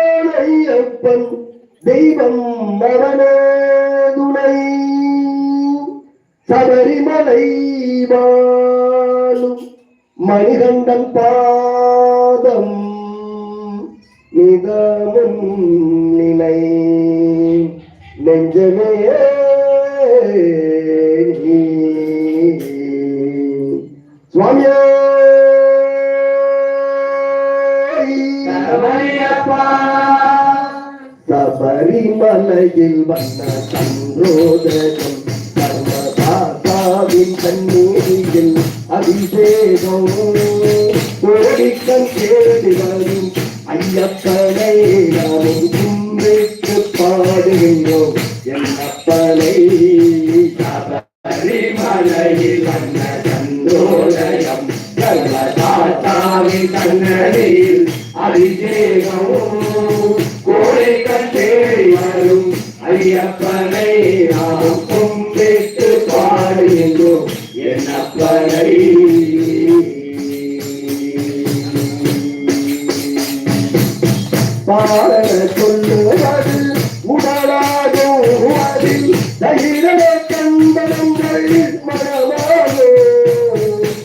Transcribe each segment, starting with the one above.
அருள்வாழையப்பன் தெய்வம் மரணே துணை சபரிமலை வாழும் மணிகண்டன் பாதம் நிதமும் நிலை நெஞ்சமே சுவாமியே சபரிமலையில் வந்த சந்தோதரம் கர்மதாசாவின் தண்ணீரில் அபிஷேகம் கோடிக்கண் தேடி வரும் ஐயப்பனை நாமும் கும்பிட்டு பாடுகின்றோம் என்னப்பனை சபரிமலையில் வந்த சந்தோதரம் கர்மதாசாவின் தண்ணீரில் அபிஷேகம் கோடிக்கண் தேடி வரும் ஐயப்பனை நாமும் கும்பிட்டு பாடுகின்றோம் என்னப்பனை பாட சொல்லுவது உடலாகும் அதில் தயிரே கண்டனங்கள் மனமாகோ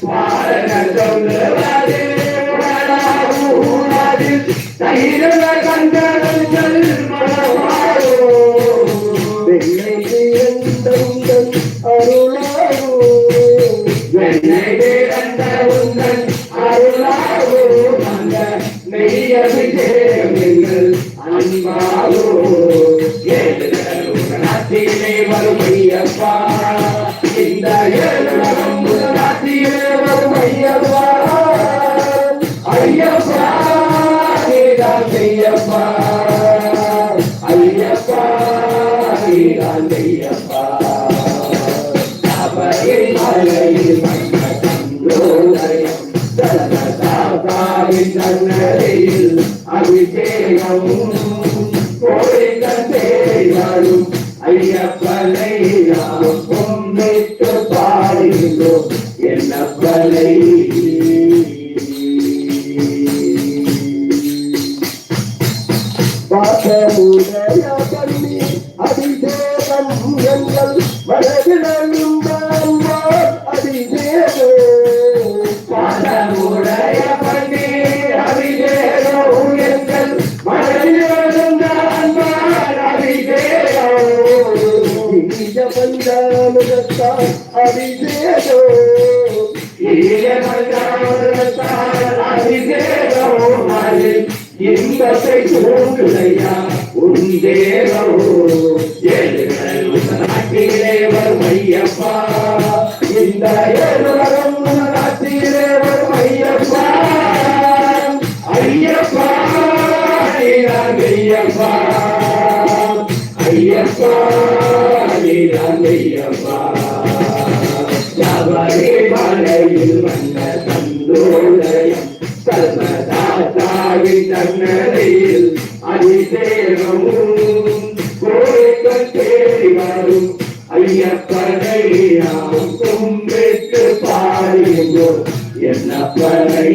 பாட சொல்லுவது உடலாகும் அதில் தயிரே கண்டனங்கள் மனமாகோ வெண்ணை இறந்தவுடன் அருளாகோ வெண்ணை இறந்தவுடன் அருளாகோ அந்த மெய்யபிஷேகங்கள் அன்பாகோ ஏழுலகத்திலே வரும் ஐயப்பா இந்த ஏழுலகத்திலே வரும் ஐயப்பா ஐயப்பா நீதான் ஐயப்பா ஐயப்பா நீதான் ஐயப்பா சபரிமலையில் வந்த சந்தோதரம் தன்னரையில் அபிஷேகமும் கோடிக்கண் தேடும் ஐயப்பனை நாம் கும்பிட்டு பாடுகின்றோம் என்னப்பனை பாசமுடைய பண்ணி அபிஷேகம் எங்கள் மனதிலும் அபிஷேகம் பாசமுடைய பண்ணி அபிஷேகம் எங்கள் மனதிலும் அபிஷேகம் பஞ்சாமிரத்தால் அபிஷேகம் அபிஷேகம் இன்பத்தை தூண்டுதையா உந்தேரோ நாட்டிலே வரும் ஐயப்பா இந்த ஏழுலகம் நாட்டிலே வரும் ஐயப்பா ஐயப்பா நீதான் ஐயப்பா ஐயப்பா நீதான் ஐயப்பா சபரிமலையில் வந்த சந்தோதரம் கர்மதாசாவின் தன்னரையில் அபிஷேகமும் கோடிக்கண் தேடி வரும் ஐயப்பனை நாம் கும்பிட்டு பாடுகின்றோம் என்னப்பனை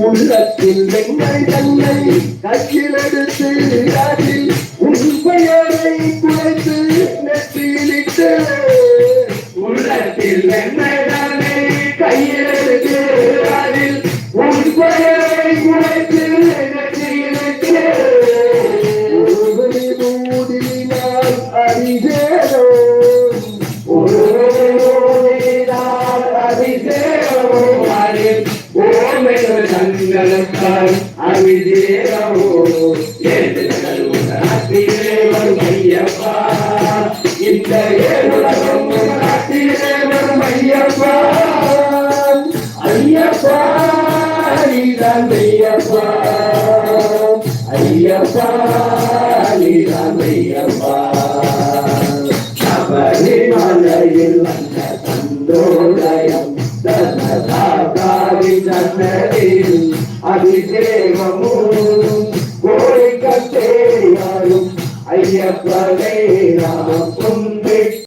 உள்ளத்தில் வெண்ணை தன்னை கையில் எடுத்து அதில் உன் பெயரை குறைத்து நெற்றியிலிட்டு உள்ளத்தில் வெண்ணை தன்னை கையில் எடுத்து அதில் உன் பெயரை குறைத்து நெற்றியிலிட்டு மூடினால் அபிஷேகம் ஒரு மூடினால் அபிஷேகம் தங்களுக்கால் அபிஷேகமோ நாட்டிலே வரும் ஐயப்பா இந்த ஏழுலகம் நாட்டிலே வரும் ஐயப்பா ஐயப்பா நீதான் ஐயப்பா ஐயப்பா நீதான் ஐயப்பா சபரிமலையில் வந்த சந்தோதரம் தன்னரையில் அபிஷேகமும் கோடிக்கண் தேடி வரும் ஐயப்பனை நாம்